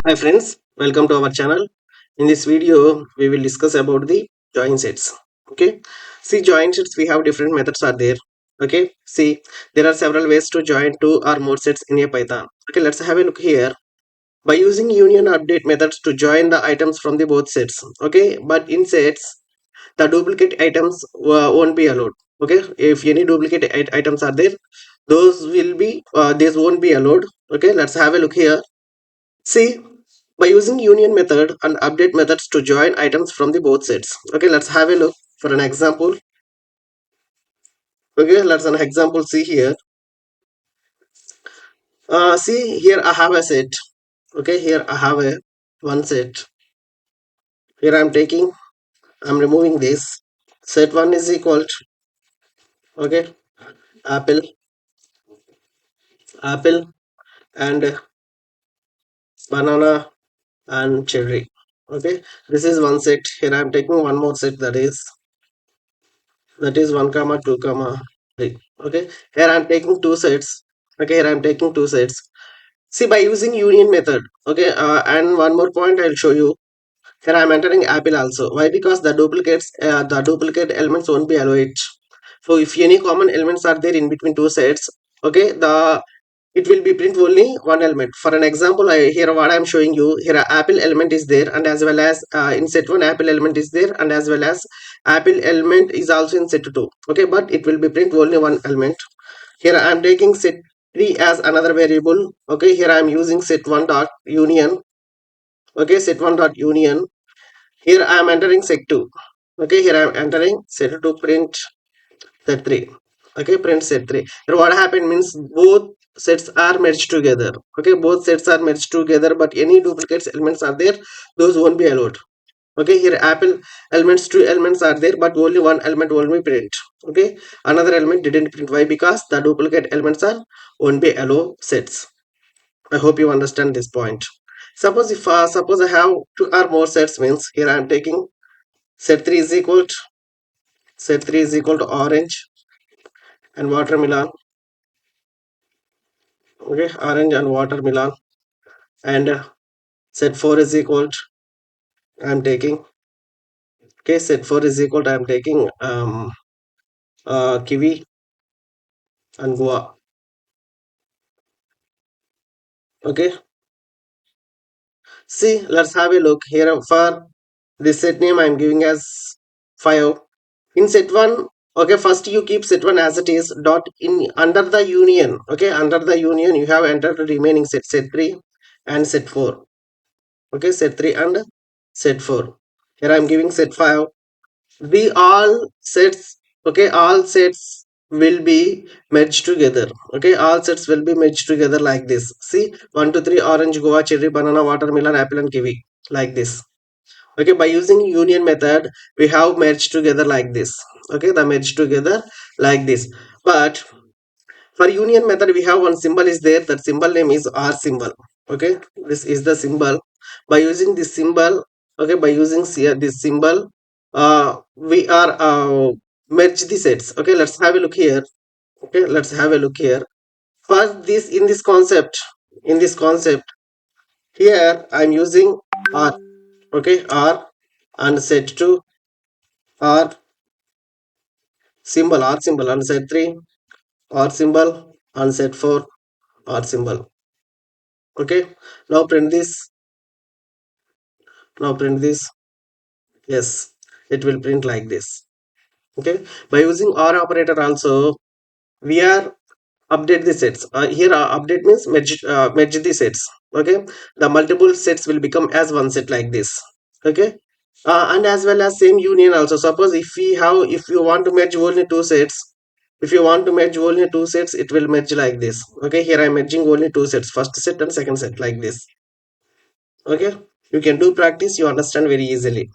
Hi friends, welcome to our channel. In this video, we will discuss about the join sets. Okay, see join sets we have different methods are there. Okay, see there are several ways to join two or more sets in a Python. Okay, let's have a look here. By using union update methods to join the items from the both sets. Okay, but in sets the duplicate items won't be allowed. Okay, if any duplicate items are there, those will be these won't be allowed. Okay, let's have a look here. See, by using union method and update methods to join items from the both sets. Okay, let's have a look for an example. Okay, let's an example see here. See here I have a set. Okay, here I have a one set. Here I'm removing this. Set one is equal to, okay, apple, apple and banana and cherry. Okay, this is one set. Here I'm taking one more set that is 1 comma 2 comma 3. Okay, here I'm taking two sets. Okay, here I'm taking two sets. See, by using union method. Okay, and one more point I'll show you. Here I'm entering apple also. Why? Because the duplicate elements won't be allowed. So if any common elements are there in between two sets, okay, the it will be print only one element. For an example, here what I'm showing you here, a apple element is there, and as well as in set 1 apple element is there, and as well as apple element is also in set 2. Okay, but it will be print only one element. Here I'm taking set 3 as another variable. Okay, here I'm using set 1 dot union. Okay, set 1 dot union. Here I'm entering set 2. Okay, here I'm entering set 2 print set 3. Okay, print set 3. Here what happened means both sets are merged together. Okay, both sets are merged together, but any duplicates elements are there, those won't be allowed. Okay, here apple elements, two elements are there, but only one element will be print. Okay, another element didn't print. Why? Because the duplicate elements are won't be allow sets. I hope you understand this point. Suppose I have two or more sets, means here I am taking set 3 is equal to orange and watermelon. Okay, orange and watermelon, and set 4 is equal to I'm taking, okay, set 4 is equal to I'm taking kiwi and guava. Okay, see, let's have a look here. For this set name I'm giving as 5. In set 1, okay, first you keep set 1 as it is dot in under the union. Okay, under the union you have entered the remaining set 3 and set 4. Okay, set 3 and set 4. Here I'm giving set 5. We all sets, okay, all sets will be merged together. Okay, all sets will be merged together like this. See, 1 2 3 orange, guava, cherry, banana, watermelon, apple and kiwi, like this. Okay, by using union method we have merged together like this. Okay, the merged together like this. But for union method we have one symbol is there, that symbol name is r symbol. Okay, this is the symbol. By using this symbol, okay, by using this symbol, we are merge the sets. Okay, let's have a look here. Okay, let's have a look here. First, this in this concept here I'm using r. Okay, r and set 2 r symbol and set 3 r symbol and set 4 r symbol. Okay, now print this. Now print this. Yes, it will print like this. Okay, by using or operator also we are update the sets. Here update means merge the sets. Okay, the multiple sets will become as one set like this. Okay, and as well as same union also. Suppose if you want to merge only two sets, if you want to merge only two sets, it will merge like this. Okay, here I'm merging only two sets, first set and second set, like this. Okay, you can do practice, you understand very easily.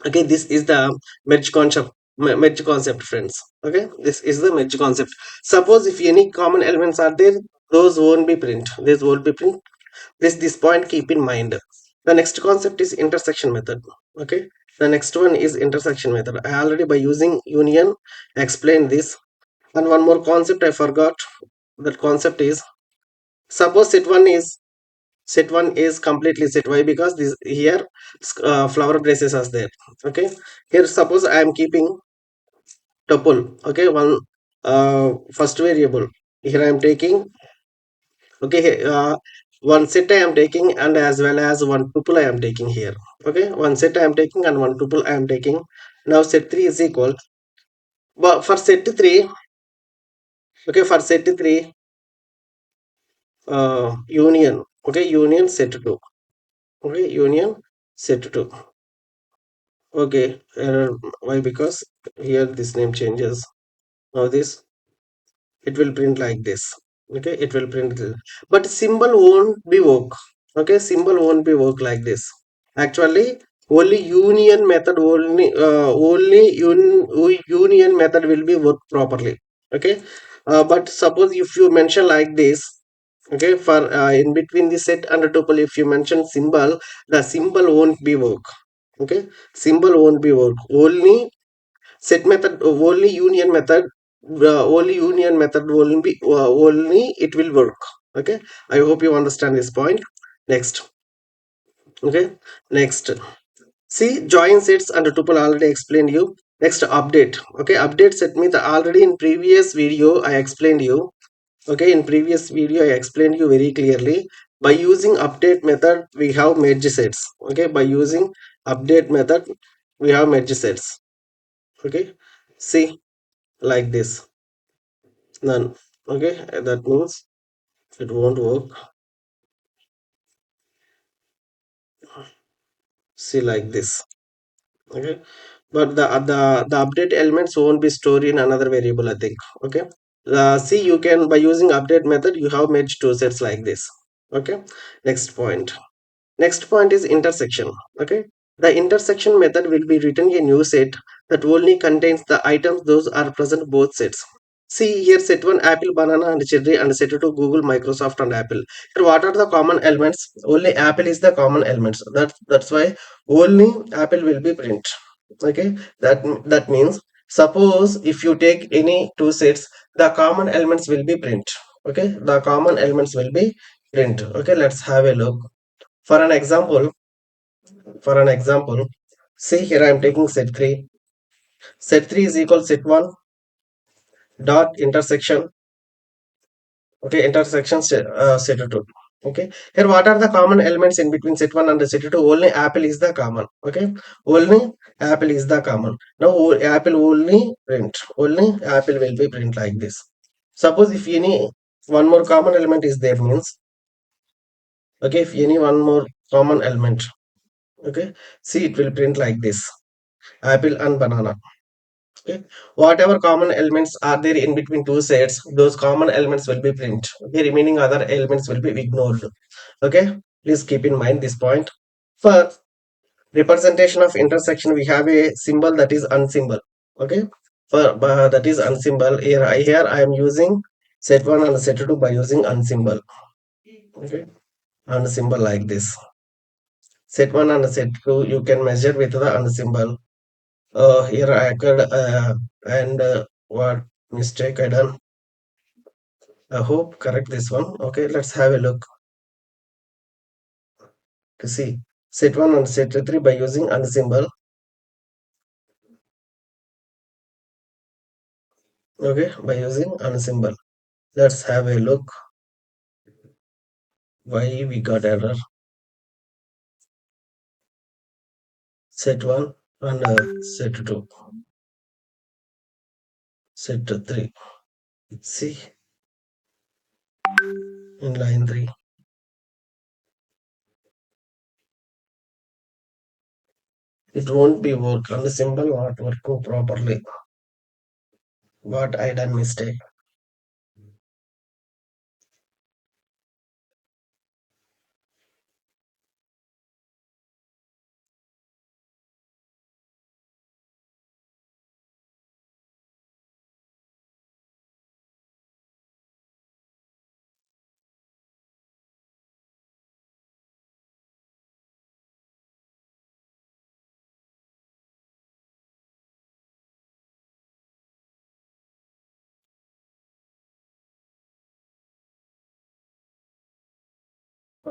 Okay, this is the merge concept, friends. Okay, this is the merge concept. Suppose if any common elements are there, those won't be print, this won't be print. This point keep in mind. The next concept is intersection method. Okay, the next one is intersection method. I already by using union explained this. And one more concept I forgot. That concept is, suppose set 1 is Set 1 is completely set. Why? Because this here flower braces are there. Okay, here suppose I am keeping tuple. Okay, one first variable. Here I am taking, okay, one set I am taking, and as well as one tuple I am taking here. Okay, one set I am taking and one tuple I am taking. Now set 3 is equal, but for set 3, okay, for set 3, union, okay, union set 2, okay, union set 2. Okay, why? Because here this name changes. Now this, it will print like this. Okay, it will print this. But symbol won't be work. Okay, symbol won't be work like this. Actually, only union method, union method will be work properly. Okay, but suppose if you mention like this, okay, for in between the set and the tuple, if you mention symbol, the symbol won't be work. Okay, symbol won't be work. Only set method, only union method, only union method will be, only it will work. Okay, I hope you understand this point. Next. Okay, next, see, join sets and tuple already explained you. Next, update. Okay, update set means already in previous video I explained you. Okay, in previous video I explained you very clearly. By using update method we have merge sets. Okay, by using update method we have merge sets. Okay, see, like this, none. Okay, that means it won't work. See, like this. Okay, but the update elements won't be stored in another variable, I think. Okay, see, you can, by using update method you have made two sets like this. Okay, next point. Next point is intersection. Okay, the intersection method will be written a new set that only contains the items those are present both sets. See here, set 1 apple, banana and cherry, and set 2 Google, Microsoft and Apple. Here what are the common elements? Only apple is the common elements. That's why only apple will be print. Okay, that means, suppose if you take any two sets, the common elements will be print. Okay, the common elements will be print. Okay, let's have a look. For an example, for an example, see here I am taking set 3. Set 3 is equal set 1 dot intersection. Okay, intersection set 2. Okay, here what are the common elements in between set 1 and set 2? Only apple is the common. Okay, only apple is the common. Now apple only print, only apple will be print like this. Suppose if any one more common element is there means, okay, if any one more common element, okay, see, it will print like this, apple and banana. Okay, whatever common elements are there in between two sets, those common elements will be print. Okay, remaining other elements will be ignored. Okay, please keep in mind this point. For representation of intersection we have a symbol that is unsymbol. Okay, for that is unsymbol. Here I am using set 1 and set 2 by using unsymbol. Okay, unsymbol like this. Set 1 and set 2 you can measure with the unsymbol. Here I could and what mistake I done. I hope correct this one. Okay, let's have a look to see set 1 and set 3 by using unsymbol. Okay, by using unsymbol. Let's have a look why we got error. Set 1 and set 2, set 3. See, in line 3. It won't be work and the symbol not working properly. What I done mistake.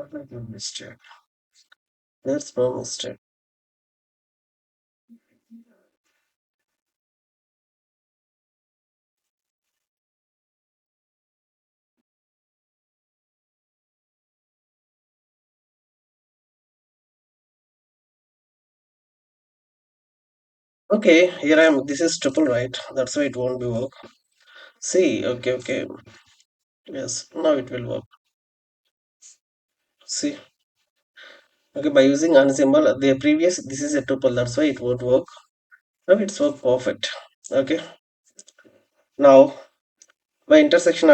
No mistake. There's no mistake. Okay, here I am. This is triple right. That's why it won't be work. See, okay, okay. Yes, now it will work. See, okay, by using unsymbol, the previous this is a tuple. That's why it won't work. Now it's work perfect. Okay, now by intersection,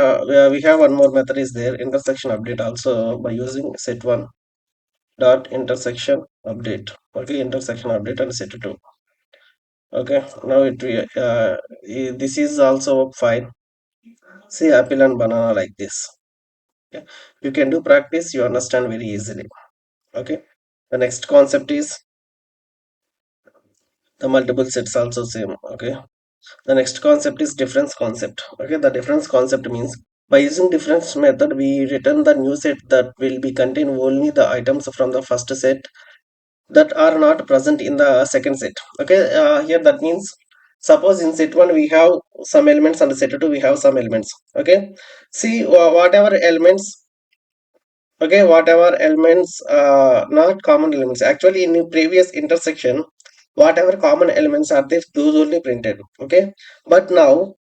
we have one more method is there. Intersection update also by using set one dot intersection update. Okay, intersection update and set two. Okay, now this is also fine. See apple and banana like this. Okay, you can do practice. You understand very easily. Okay, the next concept is the multiple sets also same. Okay, the next concept is difference concept. Okay, the difference concept means by using difference method we return the new set that will be contain only the items from the first set that are not present in the second set. Okay, here that means suppose in set 1 we have some elements and set 2 we have some elements. Okay, see whatever elements, okay, whatever elements, not common elements, actually in the previous intersection whatever common elements are there those only printed. Okay, but now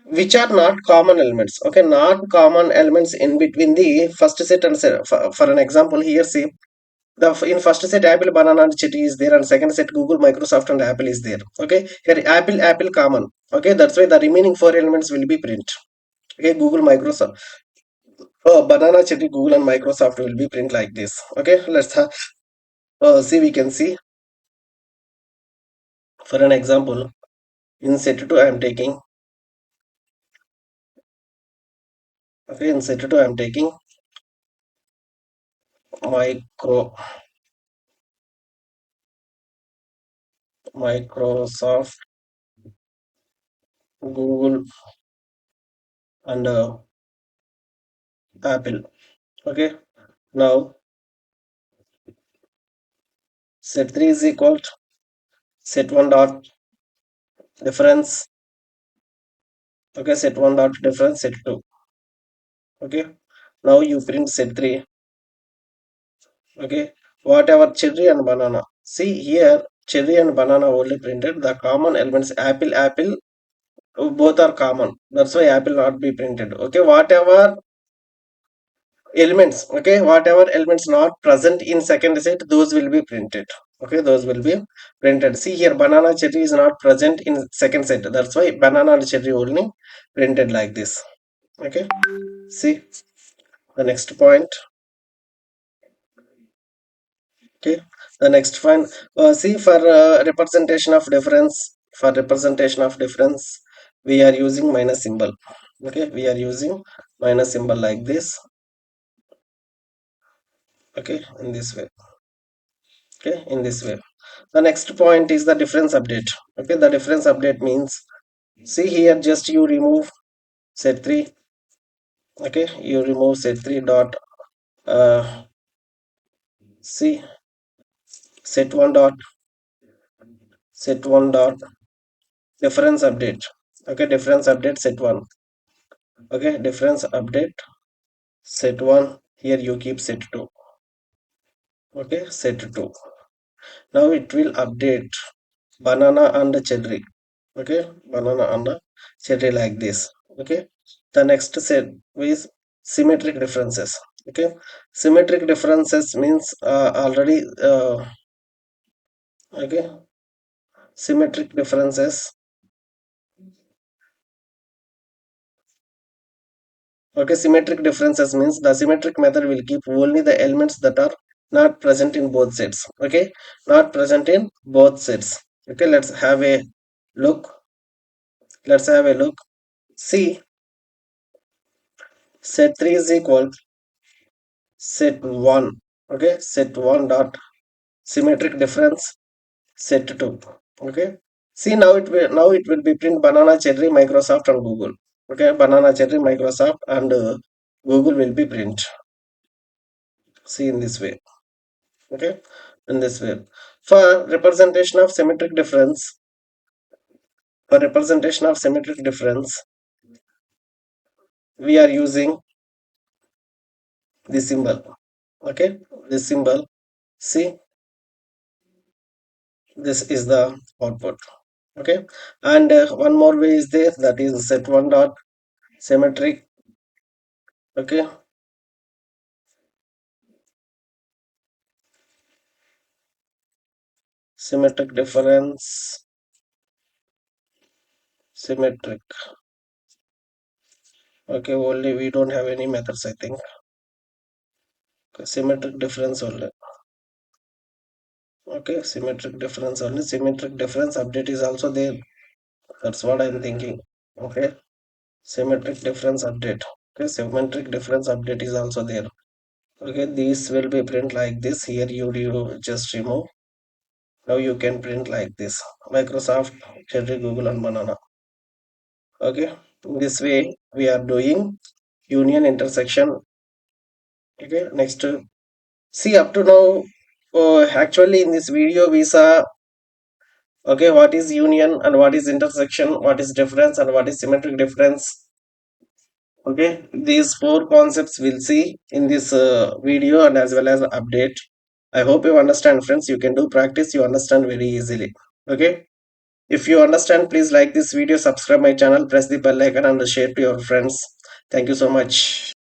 which are not common elements, okay, not common elements in between the first set and set, for an example here see the in first set apple banana and cherry is there and second set google microsoft and apple is there. Okay, here apple common. Okay, that's why the remaining four elements will be print. Okay, google microsoft, oh, banana cherry google and microsoft will be print like this. Okay, let's see, we can see for an example in set 2 I am taking. Okay, in set 2 I am taking micro microsoft, google and apple. Okay, now set 3 is equal to set 1 dot difference. Okay, set 1 dot difference set 2. Okay, now you print set 3. Okay, whatever cherry and banana, see here cherry and banana only printed, the common elements apple both are common, that's why apple not be printed. Okay, whatever elements, okay, whatever elements not present in second set those will be printed. Okay, those will be printed. See here banana cherry is not present in second set, that's why banana and cherry only printed like this. Okay, see the next point. Okay, the next one, see for representation of difference we are using minus symbol. Okay, we are using minus symbol like this. Okay, in this way. Okay, in this way. The next point is the difference update. Okay, the difference update means see here just you remove set 3. Okay, you remove set 3 dot uh see set 1 dot set 1 dot difference update. Okay, difference update set 1. Okay, difference update set 1, here you keep set 2. Okay, set 2. Now it will update banana and cherry. Okay, banana and cherry like this. Okay, the next set is symmetric differences. Okay, symmetric differences means already okay, symmetric differences. Okay, symmetric differences means the symmetric method will keep only the elements that are not present in both sets. Okay, not present in both sets. Okay, let's have a look. Let's have a look. See, set 3 is equal set 1. Okay, set 1 dot symmetric difference set 2. Okay, see now it will be print banana cherry Microsoft and Google. Okay, banana cherry Microsoft and Google will be print. See in this way. Okay, in this way. For representation of symmetric difference, for representation of symmetric difference, we are using this symbol. Okay, this symbol. See, this is the output. Okay, and one more way is there, that is set one dot symmetric. Okay, symmetric difference, symmetric. Okay, only we don't have any methods, I think. Okay, symmetric difference only. Okay, symmetric difference only. Symmetric difference update is also there. That's what I'm thinking. Okay, symmetric difference update. Okay, symmetric difference update is also there. Okay, these will be print like this. Here you just remove. Now you can print like this. Microsoft, Cherry, Google, and Banana. Okay, this way we are doing union intersection. Okay, next, see up to now. Actually, in this video we saw, okay, what is union and what is intersection, what is difference and what is symmetric difference. Okay, these four concepts we'll see in this video and as well as update. I hope you understand, friends. You can do practice, you understand very easily. Okay, if you understand, please like this video, subscribe my channel, press the bell icon and share to your friends. Thank you so much.